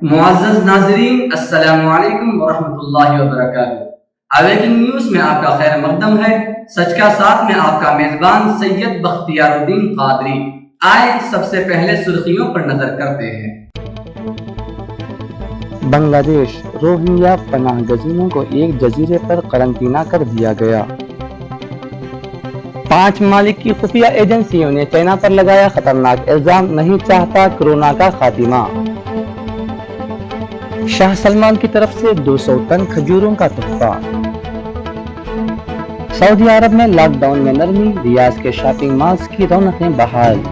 मुअज़्ज़ज़ नाज़रीन, अस्सलामु अलैकुम वरहमतुल्लाहि वबरकातुहू। अवेकिंग न्यूज़ में आपका खैर मकदम है। सच का साथ में आपका मेज़बान सैयद बख्तियारुद्दीन कादरी। आए सबसे पहले सुर्खियों पर नजर करते हैं। बांग्लादेश, रोहिंग्या पनाह गजीनों को एक जजीरे पर करंतना कर दिया गया। 5 ममालिक की खुफिया एजेंसियों ने चाइना पर लगाया खतरनाक इल्जाम, नहीं चाहता कोरोना का खात्मा। शाह सलमान की तरफ से 200 टन खजूरों का तोहफा। सऊदी अरब में लॉकडाउन में नरमी, रियाज के शॉपिंग मॉल्स की रौनकें बहाल।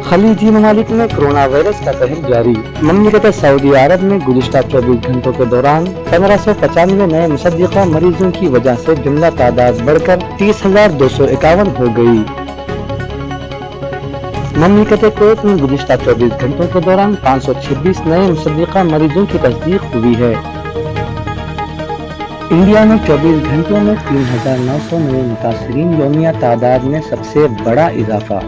खलीजी ममालिक में कोरोना वायरस का कहर जारी। ममलिकत सऊदी अरब में गुज़िश्ता 24 घंटों के दौरान 1595 नए मुसद्दिक़ा मरीजों की वजह से जुमला तादाद बढ़कर 30,251 हो गई। ममलिकत कुवैत में गुज़िश्ता 24 घंटों के दौरान 526 नए मुसद्दिक़ा मरीजों की तस्दीक हुई है। इंडिया में 24 घंटों में 3,900 नए मुतासरीन, यौमिया तादाद में सबसे बड़ा इजाफा।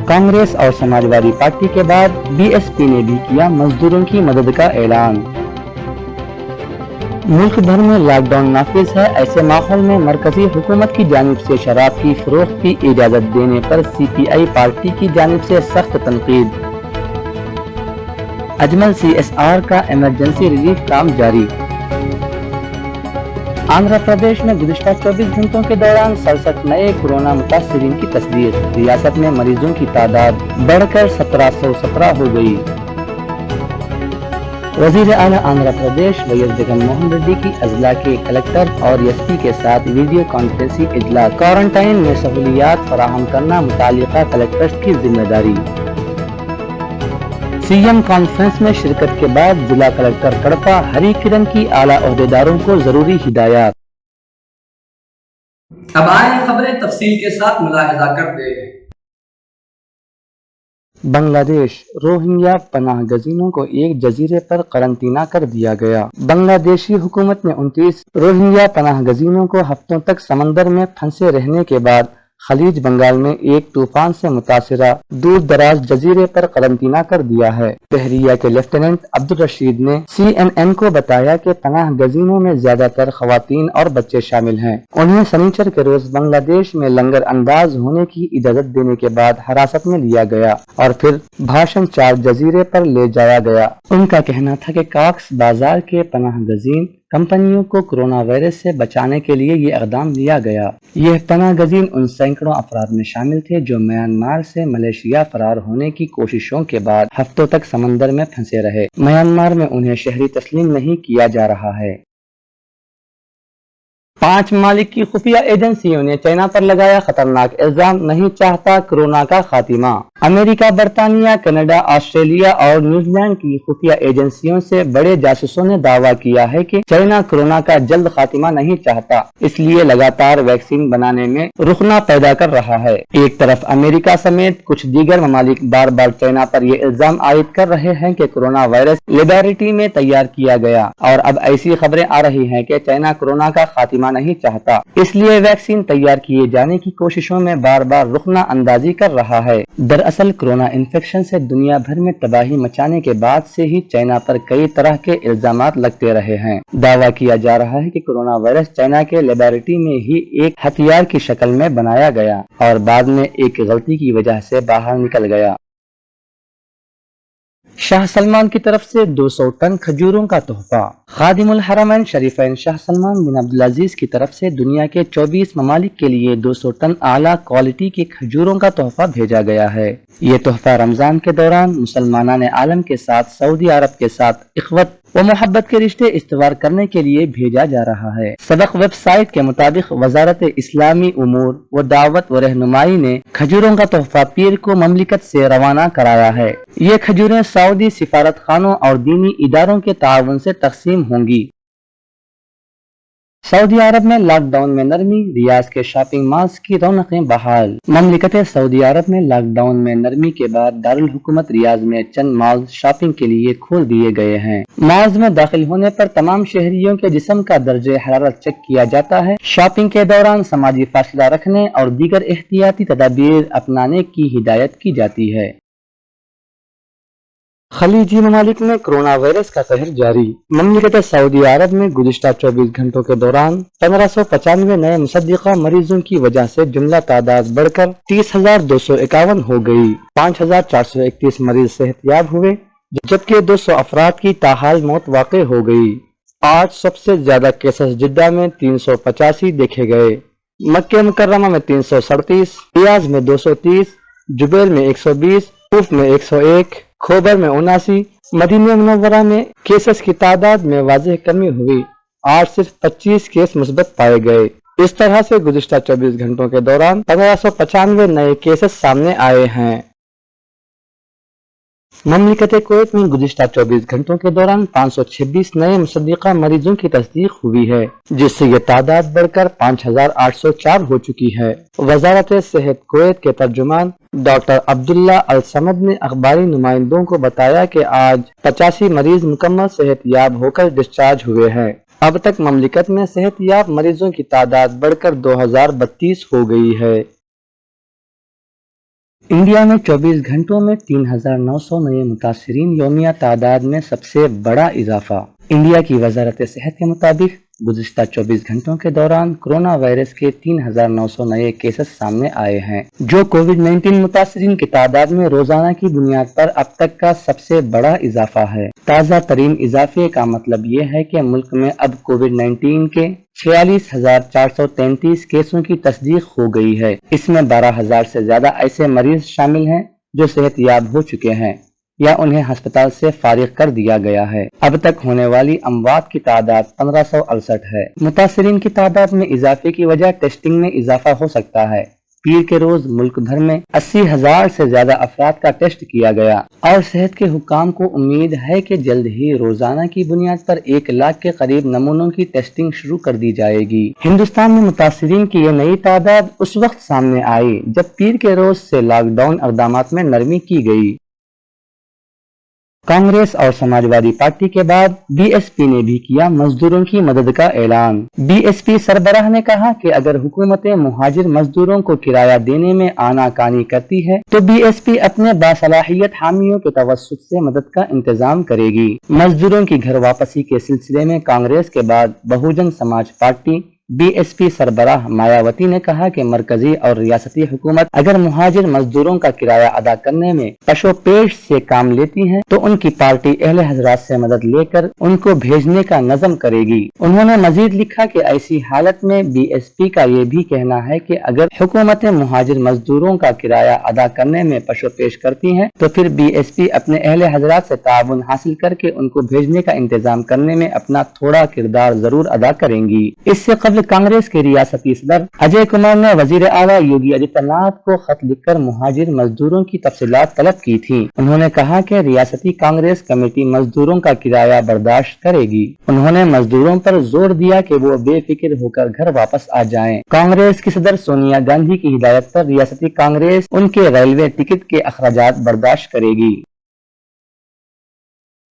कांग्रेस और समाजवादी पार्टी के बाद बीएसपी ने भी किया मजदूरों की मदद का ऐलान। मुल्क भर में लॉकडाउन नाफिज है। ऐसे माहौल में मरकजी हुकूमत की जानिब से शराब की फरोख्त की इजाजत देने पर सीपीआई पार्टी की जानिब से सख्त तनकीद। अजमल सीएसआर का इमरजेंसी रिलीफ काम जारी। आंध्र प्रदेश में गुज़िश्ता 24 घंटों के दौरान 67 नए कोरोना मुतासरीन की तस्दीक। रियासत में मरीजों की तादाद बढ़कर 1717 हो गई। वज़ीर आला आंध्र प्रदेश वैएस जगनमोहन रेड्डी की अजला के कलेक्टर और एसपी के साथ वीडियो कॉन्फ्रेंसिंग इजलास। क्वारंटाइन में सहूलियात फराहम करना मुतालिका कलेक्टर्स की जिम्मेदारी। सीएम कॉन्फ्रेंस में शिरकत के बाद जिला कलेक्टर कड़पा हरी किरण की आला ओहदेदारों को जरूरी हिदायत। अब आए खबरें तफसील के साथ मुलाहिजा करते हैं। बांग्लादेश, रोहिंग्या पनाह गजीनों को एक जजीरे पर करंतना कर दिया गया। बांग्लादेशी हुकूमत ने 29 रोहिंग्या पनाह गजीनों को हफ्तों तक समंदर में फंसे रहने के बाद खलीज बंगाल में एक तूफान से मुतासिरा दूर दराज जजीरे पर करंतना कर दिया है। बहरिया के लेफ्टिनेंट अब्दुल रशीद ने CNN को बताया कि पनाह गजीनों में ज्यादातर खवातीन और बच्चे शामिल हैं। उन्हें शनिचर के रोज बांग्लादेश में लंगर अंदाज होने की इजाजत देने के बाद हिरासत में लिया गया और फिर भाषण 4 जजीरे पर ले जाया गया। उनका कहना था कि कॉक्स बाजार के पनाह गजीन कंपनियों को कोरोना वायरस से बचाने के लिए ये इक़दाम लिया गया। यह पनाह गजीन उन सैकड़ों अफराद में शामिल थे जो म्यांमार से मलेशिया फरार होने की कोशिशों के बाद हफ्तों तक समंदर में फंसे रहे। म्यांमार में उन्हें शहरी तस्लीम नहीं किया जा रहा है। 5 ममालिक की खुफिया एजेंसियों ने चाइना पर लगाया खतरनाक इल्जाम, नहीं चाहता कोरोना का खात्मा। अमेरिका, बरतानिया, कनाडा, ऑस्ट्रेलिया और न्यूजीलैंड की खुफिया एजेंसियों से बड़े जासूसों ने दावा किया है कि चाइना कोरोना का जल्द खात्मा नहीं चाहता, इसलिए लगातार वैक्सीन बनाने में रुकना पैदा कर रहा है। एक तरफ अमेरिका समेत कुछ दीगर ममालिक बार बार चाइना पर ये इल्जाम आयद कर रहे हैं कि कोरोना वायरस लेबोरेटरी में तैयार किया गया और अब ऐसी खबरें आ रही हैं कि चाइना कोरोना का खात्मा नहीं चाहता, इसलिए वैक्सीन तैयार किए जाने की कोशिशों में बार बार रुकना अंदाजी कर रहा है। दरअसल कोरोना इन्फेक्शन से दुनिया भर में तबाही मचाने के बाद से ही चाइना पर कई तरह के इल्जामात लगते रहे हैं। दावा किया जा रहा है कि कोरोना वायरस चाइना के लेबोरेटरी में ही एक हथियार की शक्ल में बनाया गया और बाद में एक गलती की वजह से बाहर निकल गया। शाह सलमान की तरफ से 200 टन खजूरों का तोहफा। खादिमुल हरमैन शरीफैन शाह सलमान बिन अब्दुल अजीज की तरफ से दुनिया के 24 ममालिक के लिए 200 टन आला क्वालिटी की खजूरों का तोहफा भेजा गया है। ये तोहफा रमजान के दौरान मुसलमानान आलम के साथ सऊदी अरब के साथ इख्वत व मोहब्बत के रिश्ते इस्तवार करने के लिए भेजा जा रहा है। सदक वेबसाइट के मुताबिक वजारत इस्लामी उमूर व दावत व रहनुमाई ने खजूरों का तोहफा पीर को ममलिकत से रवाना कराया है। ये खजूरें सऊदी सिफारत खानों और दीनी इदारों के ताउन से तकसीम होंगी। सऊदी अरब में लॉकडाउन में नरमी, रियाज के शॉपिंग मॉल्स की रौनकें बहाल। ममलिकत सऊदी अरब में लॉकडाउन में नरमी के बाद दारुल हुकूमत रियाज में चंद मॉल्स शॉपिंग के लिए खोल दिए गए हैं। मॉल्स में दाखिल होने पर तमाम शहरियों के जिस्म का दर्जे हरारत चेक किया जाता है। शॉपिंग के दौरान समाजी फासला रखने और दीगर एहतियाती तदाबीर अपनाने की हिदायत की जाती है। खलीजी ममालिक में कोरोना वायरस का कहर जारी। ममलिकत सऊदी अरब में गुज़िश्ता 24 घंटों के दौरान 1595 नए मुसद्दिक़ा मरीजों की वजह से जुमला तादाद बढ़कर 30,251 हो गई। 5,431 मरीज सेहतयाब हुए, जबकि 200 अफराद की ताहाल मौत वाक़ई हो गई। आज सबसे ज्यादा केसेस जिद्दा में 385 देखे गए, मक्के मुकर्रमा में 337, रियाज में 230, जुबैल में 120, कूफ में 101, खोबर में 79, मदीना मुनव्वरा में केसेस की तादाद में वाज़ेह कमी हुई। आज सिर्फ 25 केस मुस्बत पाए गए। इस तरह से गुज़िश्ता 24 घंटों के दौरान 1595 नए केसेस सामने आए हैं। ममलिकत कुवैत में गुज़िश्ता 24 घंटों के दौरान 526 नए मुसद्दिक़ा मरीजों की तस्दीक हुई है, जिससे ये तादाद बढ़कर 5,804 हो चुकी है। वज़ारत सेहत कुवैत के तर्जुमान डॉक्टर अब्दुल्ला अल समद ने अखबारी नुमाइंदों को बताया कि आज 85 मरीज मुकम्मल सेहतयाब होकर डिस्चार्ज हुए हैं। अब तक ममलिकत में सेहतयाब मरीजों की तादाद बढ़कर 2032 हो गई है। इंडिया में 24 घंटों में 3,900 नए मुतासरीन, यौमिया तादाद में सबसे बड़ा इजाफा। इंडिया की वजारत सेहत के मुताबिक गुज़िश्ता 24 घंटों के दौरान कोरोना वायरस के 3,900 नए केसेस सामने आए हैं, जो कोविड-19 मुतासरीन की तादाद में रोजाना की बुनियाद पर अब तक का सबसे बड़ा इजाफा है। ताज़ा तरीन इजाफे का मतलब ये है कि मुल्क में अब कोविड-19 के 46,433 केसों की तस्दीक हो गई है। इसमें 12,000 से ज्यादा ऐसे मरीज शामिल हैं जो सेहतयाब हो चुके हैं या उन्हें अस्पताल से फारिग कर दिया गया है। अब तक होने वाली अमवात की तादाद 1568 है। मुतासरीन की तादाद में इजाफे की वजह टेस्टिंग में इजाफा हो सकता है। पीर के रोज मुल्क भर में 80,000 से ज्यादा अफराद का टेस्ट किया गया और सेहत के हुक्काम को उम्मीद है कि जल्द ही रोजाना की बुनियाद पर 1 लाख के करीब नमूनों की टेस्टिंग शुरू कर दी जाएगी। हिंदुस्तान में मुतासरीन की ये नई तादाद उस वक्त सामने आई जब पीर के रोज से लॉकडाउन इक़दामात में नरमी की गई। कांग्रेस और समाजवादी पार्टी के बाद बीएसपी ने भी किया मजदूरों की मदद का ऐलान। बीएसपी सरबराह ने कहा कि अगर हुकूमतें मुहाजिर मजदूरों को किराया देने में आनाकानी करती है तो बीएसपी अपने बासलाहियत हामियों के तवस्सुत से मदद का इंतजाम करेगी। मजदूरों की घर वापसी के सिलसिले में कांग्रेस के बाद बहुजन समाज पार्टी बीएसपी सरबराह मायावती ने कहा कि मरकजी और रियासती हुकूमत अगर मुहाजिर मजदूरों का किराया अदा करने में पशोपेश से काम लेती है तो उनकी पार्टी अहले हजरात से मदद लेकर उनको भेजने का नज़म करेगी। उन्होंने मजीद लिखा कि ऐसी हालत में बीएसपी का ये भी कहना है कि अगर हुकूमतें मुहाजिर मजदूरों का किराया अदा करने में पशोपेश करती हैं तो फिर बीएसपी अपने अहले हजरात से ताउन हासिल करके उनको भेजने का इंतजाम करने में अपना थोड़ा किरदार जरूर अदा करेंगी। इससे कबल कांग्रेस के रियासती सदर अजय कुमार ने वजीर आला योगी आदित्यनाथ को खत लिखकर मुहाजिर मजदूरों की तफसीलात तलब की थी। उन्होंने कहा कि रियासती कांग्रेस कमेटी मजदूरों का किराया बर्दाश्त करेगी। उन्होंने मजदूरों पर जोर दिया कि वो बेफिक्र होकर घर वापस आ जाएं। कांग्रेस की सदर सोनिया गांधी की हिदायत पर रियासती कांग्रेस उनके रेलवे टिकट के अखराजात बर्दाश्त करेगी।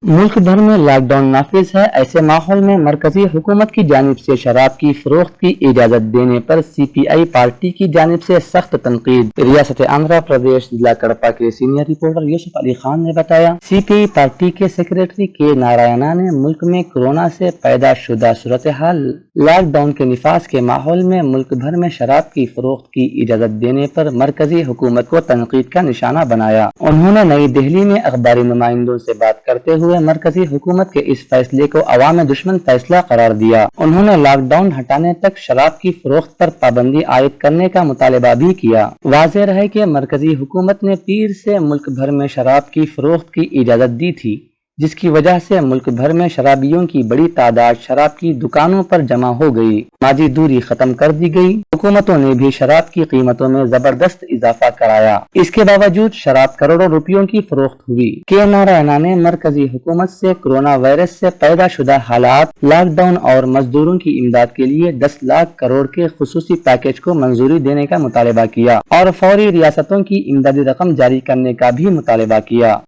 मुल्क भर में लॉकडाउन नाफिज है। ऐसे माहौल में मरकजी हुकूमत की जानिब से शराब की फरोख्त की इजाजत देने पर सीपीआई पार्टी की जानिब से सख्त तनकीद। रियासत आंध्र प्रदेश जिला कड़पा के सीनियर रिपोर्टर यूसुफ अली खान ने बताया, सीपीआई पार्टी के सेक्रेटरी के नारायणा ने मुल्क में कोरोना से पैदा शुदा सूरत हाल, लॉकडाउन के निफाज के माहौल में मुल्क भर में शराब की फरोख्त की इजाजत देने पर मरकजी हुकूमत को तनकीद का निशाना बनाया। उन्होंने नई दिल्ली में अखबारी नुमाइंदों से बात करते हुए मरकजी हुकूमत के इस फैसले को अवाम दुश्मन फैसला करार दिया। उन्होंने लॉकडाउन हटाने तक शराब की फरोख्त पर पाबंदी आयद करने का मुतालबा भी किया। वाज़ेह रहे कि मरकजी हुकूमत ने पीर से मुल्क भर में शराब की फरोख्त की इजाजत दी थी, जिसकी वजह से मुल्क भर में शराबियों की बड़ी तादाद शराब की दुकानों पर जमा हो गई। माजी दूरी खत्म कर दी गई। हुकूमतों ने भी शराब की कीमतों में जबरदस्त इजाफा कराया। इसके बावजूद शराब करोड़ों रुपयों की फरोख्त हुई। के नारायणा ने मरकजी हुकूमत से कोरोना वायरस से पैदा शुदा हालात, लॉकडाउन और मजदूरों की इमदाद के लिए 10 लाख करोड़ के खुसूसी पैकेज को मंजूरी देने का मुतालबा किया और फौरी रियासतों की इमदादी रकम जारी करने का भी मुतालबा किया।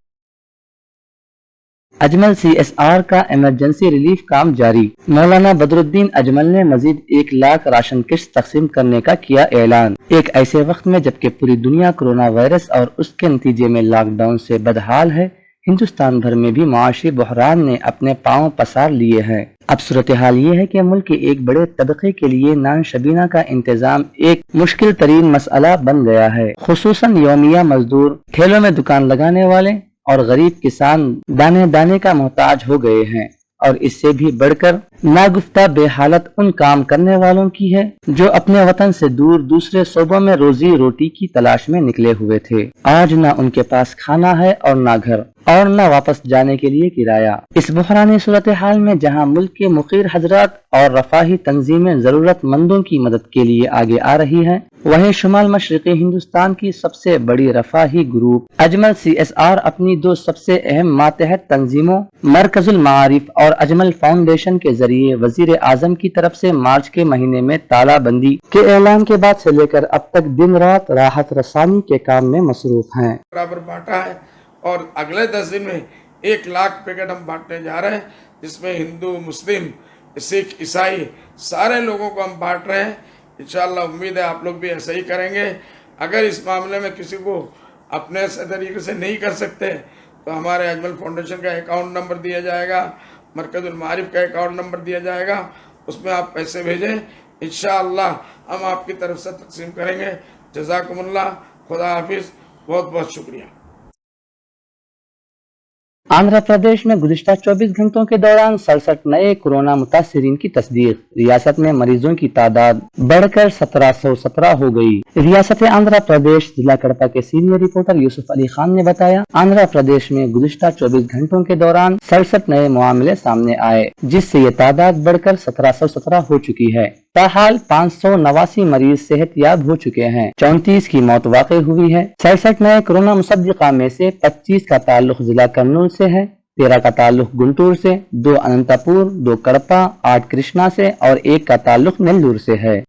अजमल CSR का इमरजेंसी रिलीफ काम जारी। मौलाना बदरुद्दीन अजमल ने मजीद 1 लाख राशन किस्त तकसीम करने का किया ऐलान। एक ऐसे वक्त में जबकि पूरी दुनिया कोरोना वायरस और उसके नतीजे में लॉकडाउन से बदहाल है, ہندوستان بھر میں بھی معاشی بحران نے اپنے پاؤں پسار لیے ہیں۔ اب صورتحال یہ ہے کہ ملک کے ایک بڑے طبقے کے لیے نان شبینہ کا انتظام ایک مشکل ترین مسئلہ بن گیا ہے، خصوصاً یومیہ مزدور، ٹھیلوں میں دکان لگانے والے اور غریب کسان دانے دانے کا محتاج ہو گئے ہیں۔ اور اس سے بھی بڑھ کر ناگفتہ بے حالت ان کام کرنے والوں کی ہے جو اپنے وطن سے دور دوسرے صوبوں میں روزی روٹی کی تلاش میں نکلے ہوئے تھے۔ آج نہ ان کے پاس کھانا ہے اور نہ گھر اور نہ واپس جانے کے لیے کرایہ۔ اس بحرانی صورتحال میں جہاں ملک کے مقیر حضرات اور رفاہی تنظیمیں ضرورت مندوں کی مدد کے لیے آگے آ رہی ہیں، وہیں شمال مشرقی ہندوستان کی سب سے بڑی رفاہی گروپ اجمل CSR اپنی دو سب سے اہم ماتحت تنظیموں مرکز المعارف اور اجمل فاؤنڈیشن کے ذریعے وزیر اعظم کی طرف سے مارچ کے مہینے میں تالہ بندی کے اعلان کے بعد سے لے کر اب تک دن رات راحت رسانی کے کام میں مصروف ہیں۔ برابر بانٹا ہے اور اگلے 10 دن میں 1 لاکھ پیکٹ ہم بانٹنے جا رہے ہیں، جس میں ہندو، مسلم، سکھ، عیسائی سارے لوگوں کو ہم بانٹ رہے ہیں۔ انشاءاللہ امید ہے آپ لوگ بھی ایسا ہی کریں گے۔ اگر اس معاملے میں کسی کو اپنے طریقے سے نہیں کر سکتے تو ہمارے اجمل فاؤنڈیشن کا اکاؤنٹ نمبر دیا جائے گا، مرکز المعارف کا اکاؤنٹ نمبر دیا جائے گا، اس میں آپ پیسے بھیجیں، انشاءاللہ ہم آپ کی طرف سے تقسیم کریں گے۔ جزاکم اللہ، خدا حافظ، بہت بہت شکریہ۔ آندھرا پردیش میں گزشتہ 24 گھنٹوں کے دوران 67 نئے کورونا متاثرین کی تصدیق، ریاست میں مریضوں کی تعداد بڑھ کر 1717 ہو گئی۔ ریاست آندھرا پردیش ضلع کڑپا کے سینئر رپورٹر یوسف علی خان نے بتایا، آندھرا پردیش میں گزشتہ 24 گھنٹوں کے دوران 67 نئے معاملے سامنے آئے، جس سے یہ تعداد بڑھ کر 1717 ہو چکی ہے۔ تاحال 589 مریض صحت یاب ہو چکے ہیں، 34 کی موت واقع ہوئی ہے۔ 66 نئے کورونا مصدقہ میں سے 25 کا تعلق ضلع کرنول سے ہے، 13 کا تعلق گنٹور سے، 2 اننتا پور، 2 کڑپا، 8 کرشنا سے اور 1 کا تعلق نیلور سے ہے۔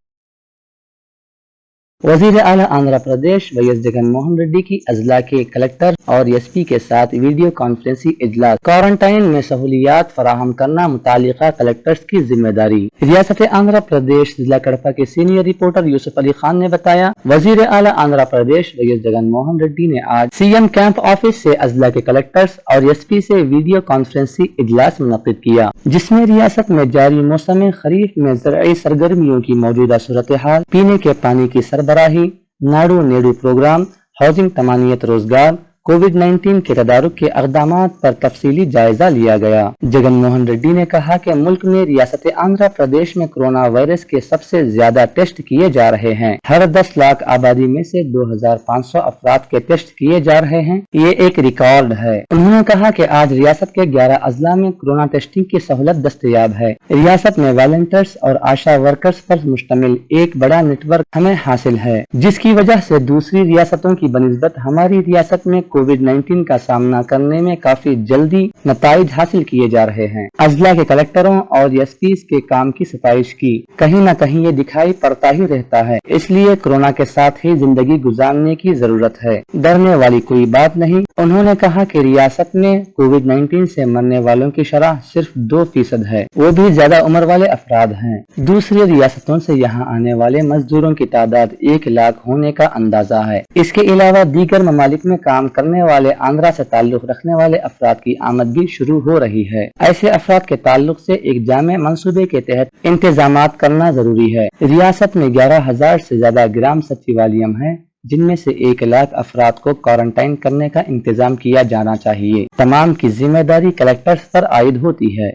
وزیر اعلیٰ آندھرا پردیش وی جگن موہن ریڈی کی اضلاع کے کلکٹر اور ایس پی کے ساتھ ویڈیو کانفرنسی اجلاس۔ کوارنٹائن میں سہولیات فراہم کرنا متعلقہ کلکٹرز کی ذمہ داری۔ ریاست آندھرا پردیش ضلع کڑپا کے سینئر رپورٹر یوسف علی خان نے بتایا، وزیر اعلیٰ آندھرا پردیش وی جگن موہن ریڈی نے آج سی ایم کیمپ آفس سے اضلاع کے کلکٹرز اور ایس پی سے ویڈیو کانفرنسی اجلاس منعقد کیا، جس میں ریاست میں جاری موسم خریف میں زرعی سرگرمیوں کی موجودہ صورتحال، پینے کے پانی کی سربراہی، ناڑو نیڈو پروگرام، ہاؤسنگ تمانیت روزگار، کووڈ-19 کے تدارک کے اقدامات پر تفصیلی جائزہ لیا گیا۔ جگن موہن ریڈی نے کہا کہ ملک میں ریاست آندھرا پردیش میں کورونا وائرس کے سب سے زیادہ ٹیسٹ کیے جا رہے ہیں، ہر 10 لاکھ آبادی میں سے 2500 افراد کے ٹیسٹ کیے جا رہے ہیں، یہ ایک ریکارڈ ہے۔ انہوں نے کہا کہ آج ریاست کے 11 اضلاع میں کورونا ٹیسٹنگ کی سہولت دستیاب ہے۔ ریاست میں والنٹیئرز اور آشا ورکرز پر مشتمل ایک بڑا نیٹ ورک ہمیں حاصل ہے، جس کی وجہ سے دوسری ریاستوں کی بنسبت ہماری ریاست میں کووڈ-19 کا سامنا کرنے میں کافی جلدی نتائج حاصل کیے جا رہے ہیں۔ اضلاع کے کلکٹروں اور ایس پیز کے کام کی ستائش کی، کہیں نہ کہیں یہ دکھائی پڑتا ہی رہتا ہے، اس لیے کورونا کے ساتھ ہی زندگی گزارنے کی ضرورت ہے، ڈرنے والی کوئی بات نہیں۔ انہوں نے کہا کہ ریاست میں کووڈ-19 سے مرنے والوں کی شرح صرف 2% ہے، وہ بھی زیادہ عمر والے افراد ہیں۔ دوسری ریاستوں سے یہاں آنے والے مزدوروں کی تعداد 1 لاکھ ہونے کا اندازہ ہے۔ اس کے علاوہ دیگر ممالک میں کام کرنے والے آندھرا سے تعلق رکھنے والے افراد کی آمد بھی شروع ہو رہی ہے۔ ایسے افراد کے تعلق سے ایک جامع منصوبے کے تحت انتظامات کرنا ضروری ہے۔ ریاست میں 11,000 سے زیادہ گرام سچیوالیم ہیں، جن میں سے 1 لاکھ افراد کو کوارنٹائن کرنے کا انتظام کیا جانا چاہیے۔ تمام کی ذمہ داری کلکٹرز پر عائد ہوتی ہے۔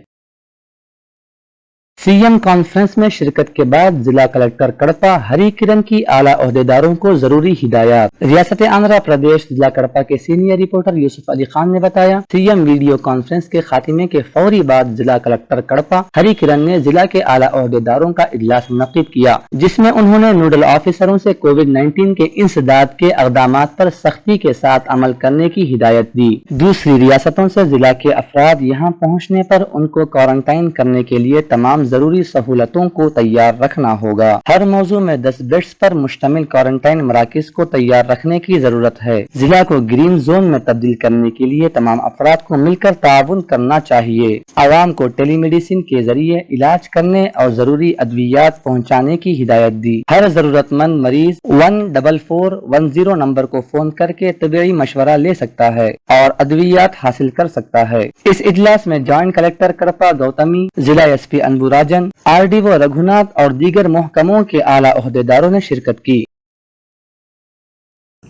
سی ایم کانفرنس میں شرکت کے بعد ضلع کلکٹر کڑپا ہری کرن کی اعلیٰ عہدیداروں کو ضروری ہدایات۔ ریاست آندھرا پردیش ضلع کڑپا کے سینئر رپورٹر یوسف علی خان نے بتایا، سی ایم ویڈیو کانفرنس کے خاتمے کے فوری بعد ضلع کلکٹر کڑپا ہری کرن نے ضلع کے اعلیٰ عہدیداروں کا اجلاس منعقد کیا، جس میں انہوں نے نوڈل آفیسروں سے کووڈ-19 کے انسداد کے اقدامات پر سختی کے ساتھ عمل کرنے کی ہدایت دی۔ دوسری ریاستوں سے ضلع کے افراد یہاں پہنچنے پر ان کو کوارنٹائن کرنے کے لیے تمام ضروری سہولتوں کو تیار رکھنا ہوگا۔ ہر موضوع میں 10 بیڈز پر مشتمل کوارنٹائن مراکز کو تیار رکھنے کی ضرورت ہے۔ ضلع کو گرین زون میں تبدیل کرنے کے لیے تمام افراد کو مل کر تعاون کرنا چاہیے۔ عوام کو ٹیلی میڈیسن کے ذریعے علاج کرنے اور ضروری ادویات پہنچانے کی ہدایت دی۔ ہر ضرورت مند مریض 14410 نمبر کو فون کر کے طبی مشورہ لے سکتا ہے اور ادویات حاصل کر سکتا ہے۔ اس اجلاس میں جوائنٹ کلکٹر کرپا گوتمی، ضلع S P Anbu Rajan, RDO Raghunath اور دیگر محکموں کے اعلیٰ عہدیداروں نے شرکت کی۔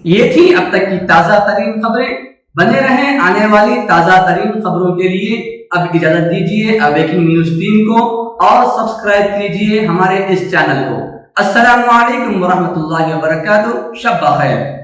یہ تھی اب تک کی تازہ ترین خبریں۔ بنے رہیں آنے والی تازہ ترین خبروں کے لیے۔ اب اجازت دیجیے اویکنگ نیوز ٹیم کو اور سبسکرائب کیجیے ہمارے اس چینل کو۔ السلام علیکم ورحمۃ اللہ وبرکاتہ۔ شب بخیر۔